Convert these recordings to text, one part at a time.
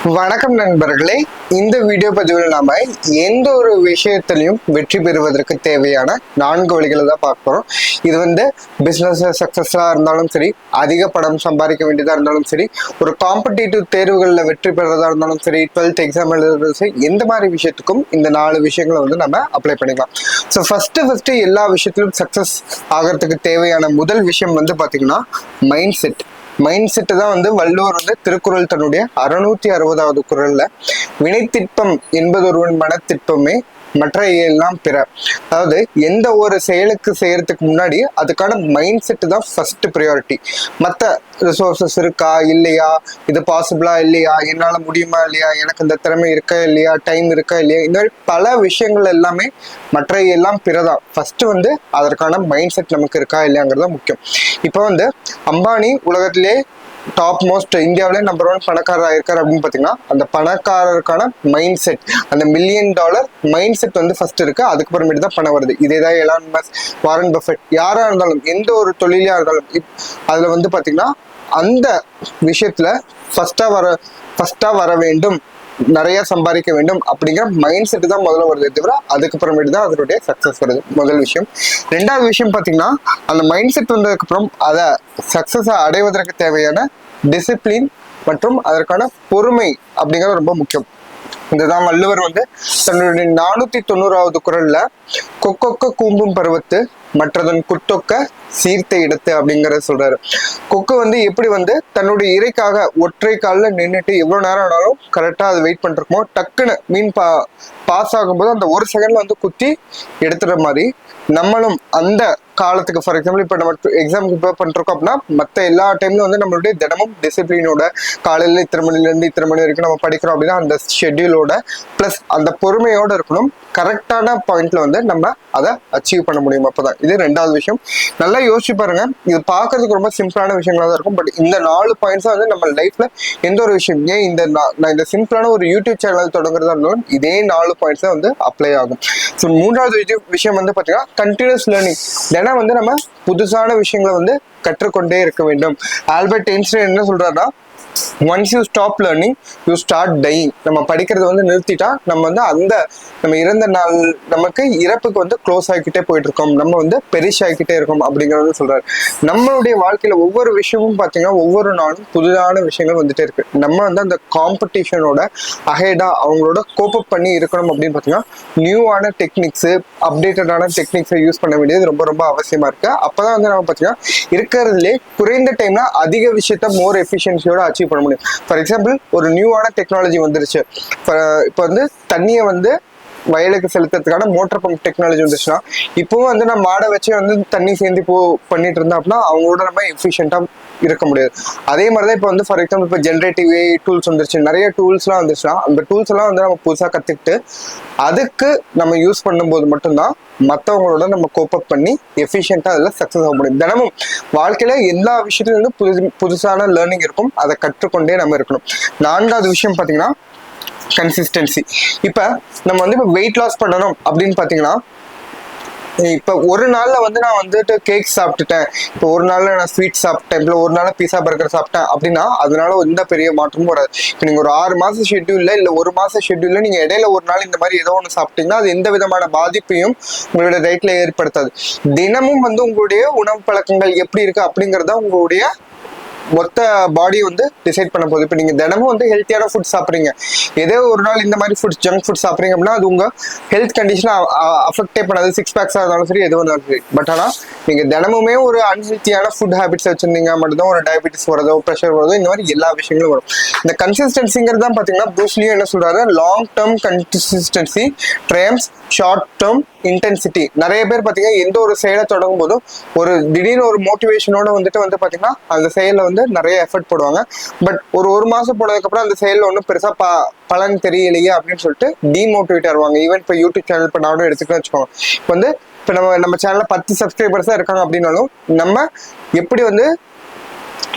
வணக்கம் நண்பர்களே. இந்த வீடியோ பதிவில் நாம எந்த ஒரு விஷயத்திலையும் வெற்றி பெறுவதற்கு தேவையான 4 வழிகளை தான் பார்க்க போறோம். இது பிசினஸ் சக்சஸா இருந்தாலும் சரி, அதிக பணம் சம்பாதிக்க வேண்டியதா இருந்தாலும் சரி, ஒரு காம்படிட்டிவ் தேர்வுகளில் வெற்றி பெறதா இருந்தாலும் சரி, 12th எக்ஸாம் எழுதுறது சரி, எந்த மாதிரி விஷயத்துக்கும் இந்த 4 விஷயங்களை நம்ம அப்ளை பண்ணிக்கலாம். ஸோ ஃபர்ஸ்ட் எல்லா விஷயத்திலும் சக்சஸ் ஆகிறதுக்கு தேவையான முதல் விஷயம் பாத்தீங்கன்னா மைண்ட் செட் தான் வள்ளுவர் திருக்குறள் தன்னுடைய 660வது குறள்ல வினைத்திட்பம் என்பது ஒருவன் மனத்திட்பமே மற்ற எல்லாம் பிற. அதாவது எந்த ஒரு செயலுக்கு செய்யறதுக்கு முன்னாடி அதுக்கான மைண்ட் செட் தான் ஃபர்ஸ்ட் ப்ரையாரிட்டி. மற்ற ரிசோர்சஸ் இருக்கா இல்லையா, இது பாசிபிளா இல்லையா, என்னால முடியுமா இல்லையா, எனக்கு இந்த திறமை இருக்கா இல்லையா, டைம் இருக்கா இல்லையா, இந்த மாதிரி பல விஷயங்கள் எல்லாமே மற்ற எல்லாம் பிறதான். ஃபர்ஸ்ட் அதற்கான மைண்ட் செட் நமக்கு இருக்கா இல்லையாங்கிறது தான் முக்கியம். இப்போ அம்பானி உலகத்திலே டாப் மோஸ்ட் இந்தியாவிலே நம்பர் 1 பணக்காரர் இருக்காரு அப்படின்னு பாத்தீங்கன்னா, அந்த பணக்காரருக்கான மைண்ட் செட், அந்த $1 மில்லியன் மைண்ட் செட் ஃபர்ஸ்ட் இருக்கு. அதுக்கப்புறமேட்டு தான் பணம் வருது. இதேதான் எலான் மஸ்க், வாரன் பஃபெட், யாரா இருந்தாலும் எந்த ஒரு தொழிலா இருந்தாலும் அதுல பாத்தீங்கன்னா அந்த விஷயத்துல ஃபர்ஸ்டா வர வேண்டும், நிறைய சம்பாதிக்க வேண்டும் அப்படிங்கிற மைண்ட் செட் தான் முதல்ல வருது தவிர அதுக்கப்புறமேட்டு தான் அதனுடைய சக்சஸ் வருது. முதல் விஷயம். ரெண்டாவது விஷயம் பாத்தீங்கன்னா, அந்த மைண்ட் செட் வந்ததுக்கு அப்புறம் அதை சக்சஸ் அடைவதற்கு தேவையான டிசிப்ளின் மற்றும் அதற்கான பொறுமை அப்படிங்கிறது ரொம்ப முக்கியம். இதுதான் வள்ளுவர் தன்னுடைய 490வது குறள்ல கொக்கொக்க கூம்பும் பருவத்து மற்றதன் குத்தொக்க சீர்த்த இடத்து அப்படிங்கறத சொல்றாரு. கொக்கு எப்படி தன்னுடைய இறைக்காக ஒற்றை காலில் நின்றுட்டு எவ்வளவு நேரம் ஆனாலும் கரெக்டா அது வெயிட் பண்ணிருக்குமோ, டக்குன்னு மீன் பாஸ் ஆகும்போது அந்த ஒரு செகண்ட்ல குத்தி எடுத்துற மாதிரி நம்மளும் அந்த காலத்துக்கு, ஃபார் எக்ஸாம்பிள் இப்போ நம்ம எக்ஸாமுக்கு ப்ரிப்பேர் பண்ணிருக்கோம் அப்படின்னா மற்ற எல்லா டைம்லயும் நம்மளுடைய தினமும் டிசிப்ளினோட காலையில இத்தனை மணிலேருந்து இத்தனை மணி வரைக்கும் நம்ம படிக்கிறோம் அப்படின்னா அந்த ஷெட்யூலோட பிளஸ் அந்த பொறுமையோட இருக்கணும். கரெக்டான பாயிண்ட்ல நம்ம அதை அச்சீவ் பண்ண முடியும். அப்பதான் இது ரெண்டாவது விஷயம். நல்லா யோசிச்சு பாருங்க. இது பாக்குறதுக்கு ரொம்ப சிம்பிளான விஷயங்களா தான் இருக்கும். பட் இந்த 4 பாயிண்ட்ஸ் நம்ம லைஃப்ல எந்த ஒரு விஷயம், ஏன் நான் இந்த சிம்பிளான ஒரு யூடியூப் சேனல் தொடங்குறதா இருந்தாலும் இதே 4 பாயிண்ட்ஸ் தான் அப்ளை ஆகும். ஸோ மூன்றாவது விஷயம் பாத்தீங்கன்னா கண்டினியூஸ் லேர்னிங். ஏன்னா நம்ம புதுசான விஷயங்களை கற்றுக்கொண்டே இருக்க வேண்டும். ஆல்பர்ட் ஐன்ஸ்டைன் என்ன சொல்றாருன்னா, once you stop learning you start dying. நம்ம படிக்கிறத நிறுத்திட்டா நம்ம நம்ம இறந்த நாள் நமக்கு இறப்புக்கு க்ளோஸ் ஆகிக்கிட்டே போயிட்டு இருக்கோம், நம்ம பெரிசாகிக்கிட்டே இருக்கோம் அப்படிங்கறது சொல்றாரு. நம்மளுடைய வாழ்க்கையில ஒவ்வொரு விஷயமும் பாத்தீங்கன்னா ஒவ்வொரு நாளும் புதுதான விஷயங்கள் இருக்கு. நம்ம அந்த காம்படிஷனோட அஹெடா அவங்களோட கோப்பப் பண்ணி இருக்கணும் அப்படின்னு பாத்தீங்கன்னா நியூவான டெக்னிக்ஸ், அப்டேட்டடான டெக்னிக்ஸை யூஸ் பண்ண வேண்டியது ரொம்ப ரொம்ப அவசியமா இருக்கு. அப்பதான் நம்ம பாத்தீங்கன்னா இருக்கிறதுலே குறைந்த டைம்ல அதிக விஷயத்த மோர் எஃபிஷியன்சியோட அச்சீவ் பண்ண முடியும். ஃபார் எக்ஸாம்பிள் ஒரு நியூவான டெக்னாலஜி வந்துருச்சு. இப்போ தண்ணியை வயலுக்கு செலுத்துறதுக்கான மோட்டர் பம்ப் டெக்னாலஜி வந்துச்சுன்னா இப்பவும் நம்ம மாடை வச்சு தண்ணி சேர்ந்து பண்ணிட்டு இருந்தோம் அப்படின்னா அவங்களோட நம்ம எஃபிஷியன்டா இருக்க முடியாது. அதே மாதிரிதான் இப்போ ஃபார் எக்ஸாம்பிள் இப்போ ஜென்ரேட்டிவ் டூல்ஸ் வந்துருச்சு, நிறைய டூல்ஸ்லாம் வந்துச்சுன்னா அந்த டூல்ஸ் எல்லாம் நம்ம புதுசா கத்துக்கிட்டு அதுக்கு நம்ம யூஸ் பண்ணும்போது மட்டும்தான் மற்றவங்களோட நம்ம கோப்பப் பண்ணி எஃபிஷியன்டா அதில் சக்சஸ் ஆக முடியும். தினமும் வாழ்க்கையில எல்லா விஷயத்துலையும் புதுசான லேர்னிங் இருக்கும், அதை கற்றுக்கொண்டே நம்ம இருக்கணும். நான்காவது விஷயம் பாத்தீங்கன்னா கன்சிஸ்டன்சி. இப்ப நம்ம இப்ப வெயிட் லாஸ் பண்ணணும் அப்படின்னு பாத்தீங்கன்னா, இப்ப ஒரு நாள்ல நான் கேக் சாப்பிட்டுட்டேன், இப்போ ஒரு நாள்ல நான் ஸ்வீட் சாப்பிட்டேன், இப்போ ஒரு நாள் பீஸா பர்கர் சாப்பிட்டேன் அப்படின்னா அதனால எந்த பெரிய மாற்றமும் வராது. இப்போ நீங்க ஒரு 6 மாச ஷெட்யூல்ல இல்ல ஒரு மாச ஷெட்யூல்ல நீங்க இடையில ஒரு நாள் இந்த மாதிரி ஏதோ ஒன்று சாப்பிட்டீங்கன்னா அது எந்த விதமான பாதிப்பையும் உங்களோட டயட்ல ஏற்படுத்தாது. தினமும் உங்களுடைய உணவு பழக்கங்கள் எப்படி இருக்கு அப்படிங்கறத உங்களுடைய மொத்த பாடி டிசைட் பண்ண போகுது. இப்போ நீங்க தினமும் ஹெல்த்தியான ஃபுட் சாப்பிட்றீங்க, ஏதோ ஒரு நாள் இந்த மாதிரி ஃபுட் ஜங்க் ஃபுட் சாப்பிட்றீங்க அப்படின்னா அது உங்க ஹெல்த் கண்டிஷனை அஃபெக்டே பண்ணாது. 6 பேக்ஸா இருந்தாலும் சரி, எதுவும் இருந்தாலும் சரி. பட் ஆனா நீங்க தினமுமே ஒரு அன்ஹெல்த்தியான ஃபுட் ஹேபிட்ஸ் வச்சிருந்தீங்க மட்டும்தான் ஒரு டயபிட்டிஸ் வரதோ, ப்ரெஷர் வரதோ, இந்த மாதிரி எல்லா விஷயங்களும் வரும். இந்த கன்சிஸ்டன்சிங்கிறது தான் பாத்தீங்கன்னா ப்ரூஸ்லியும் என்ன சொல்றாரு, long term consistency ட்ரையம்ஸ் short term intensity. நிறைய பேர் பாத்தீங்கன்னா எந்த ஒரு செயலை தொடங்கும் போதும் ஒரு திடீர்னு ஒரு மோட்டிவேஷனோட பாத்தீங்கன்னா அந்த செயலை நிறைய எஃபர்ட் போடுவாங்க. பட் ஒரு மாசம் போனதுக்கு அப்புறம் அந்த செயல்ல ஒன்றும் பெருசா பலன் தெரியலையே அப்படின்னு சொல்லிட்டு டிமோட்டிவேட் ஆடுவாங்க. ஈவன் இப்போ யூடியூப் சேனல் இப்போ நானும் எடுத்துக்கிட்டு வச்சுக்கோங்க. இப்போ நம்ம சேனல்ல 10 சப்ஸ்கிரைபர்ஸ் தான் இருக்காங்க அப்படின்னாலும் நம்ம எப்படி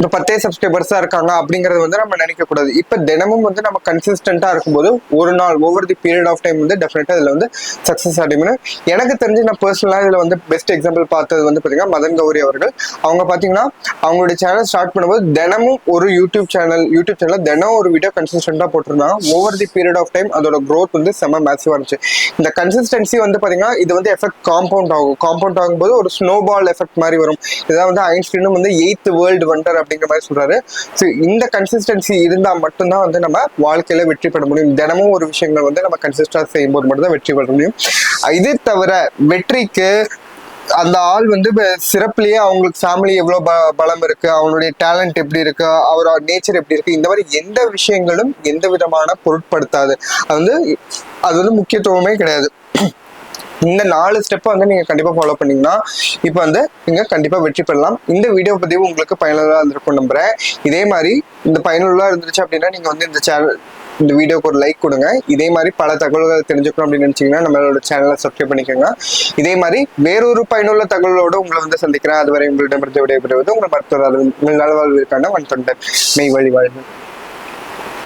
இப்போ 10 சப்ஸ்கிரைபர்ஸா இருக்காங்க அப்படிங்கறது வந்து நம்ம நினைக்க கூடாது. இப்போ தினமும் வந்து நம்ம கன்சிஸ்டன்டா இருக்கும்போது ஒரு நாள் over the period of time வந்து டெஃபினட்டா இதுல வந்து சக்சஸ் அடையணும். எனக்கு தெரிஞ்சு நான் பர்சனலா இதுல வந்து பெஸ்ட் எக்ஸாம்பிள் பார்த்தது வந்து பாத்தீங்கன்னா மதன் கௌரி அவர்கள். அவங்க பாத்தீங்கன்னா அவங்களுடைய சேனல் ஸ்டார்ட் பண்ணும்போது தினமும் ஒரு யூடியூப் சேனல் தினம் ஒரு வீடியோ கன்சிஸ்டன்டா போட்டிருந்தாங்க. Over the period of time அதோட க்ரோத் வந்து செம்ம மேசிவா இருந்துச்சு. இந்த கன்சிஸ்டன்சி வந்து பாத்தீங்கன்னா இது வந்து எஃபெக்ட் காம்பவுண்ட் ஆகும்போது ஒரு ஸ்னோபால் எஃபெக்ட் மாதிரி வரும். இதான் வந்து ஐன்ஸ்டீனும் வந்து 8th வேர்ல்டு வண்டர் அப்படிங்கிற மாதிரி சொல்றாரு. ஸோ இந்த கன்சிஸ்டன்சி இருந்தா மட்டும்தான் வந்து நம்ம வாழ்க்கையில வெற்றி பெற முடியும். தினமும் ஒரு விஷயங்கள் வந்து நம்ம கன்சிஸ்டா செய்யும்போது மட்டும் தான் வெற்றி பெற முடியும். இது தவிர வெற்றிக்கு அந்த ஆள் வந்து சிறப்புலயே அவங்களுக்கு ஃபேமிலி எவ்வளவு பலம் இருக்கு, அவனுடைய டேலண்ட் எப்படி இருக்கு, அவரோட நேச்சர் எப்படி இருக்கு, இந்த மாதிரி எந்த விஷயங்களும் எந்த விதமான பொருட்படுத்தாது. அது வந்து முக்கியத்துவமே கிடையாது. இந்த 4 ஸ்டெப்பை வந்து நீங்க கண்டிப்பா ஃபாலோ பண்ணீங்கன்னா இப்போ வந்து நீங்க கண்டிப்பா வெற்றி பெறலாம். இந்த வீடியோ பதிவு உங்களுக்கு பயனுள்ளதா இருந்திருக்கும் நம்புறேன். இதே மாதிரி இந்த பயனுள்ளதா இருந்துச்சு அப்படின்னா நீங்க வந்து இந்த வீடியோக்கு ஒரு லைக் கொடுங்க. இதே மாதிரி பல தகவல்கள் தெரிஞ்சுக்கணும் அப்படின்னு நினைச்சீங்கன்னா நம்மளோட சேனலை சப்ஸ்கிரைப் பண்ணிக்கோங்க. இதே மாதிரி வேறொரு பயனுள்ள தகவலோடு உங்களை வந்து சந்திக்கிறேன். அதுவரை உங்களிடமிருந்து விடைபெறுவது உங்கள் மருத்துவர். உங்கள் நல்வாழ்விற்கான வன் தொண்டர் மெய் வழி வாழ்வு.